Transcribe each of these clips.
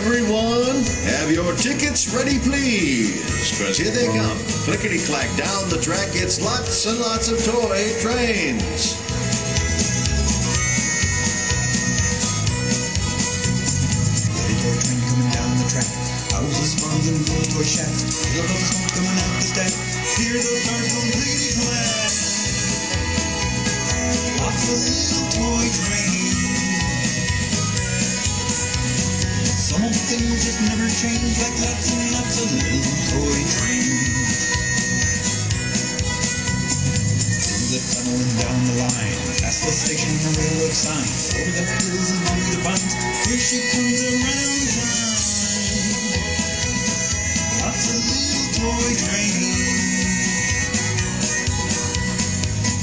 Everyone, have your tickets ready, please, because here they come. Clickety-clack down the track, it's lots and lots of toy trains. Toy train coming down the track, houses, farms, and little toy shacks. Feel the smoke coming out the stack, hear the cars go clickety-clack. Lots of little toy trains. Some old things just never change, like lots and lots of little toy trains. Through the tunnel and down the line, past the station and railroad signs, over the hills and through the vines, here she comes around town. Lots of little toy trains.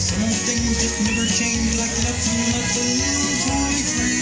Some old things just never change, like lots and lots of little toy trains.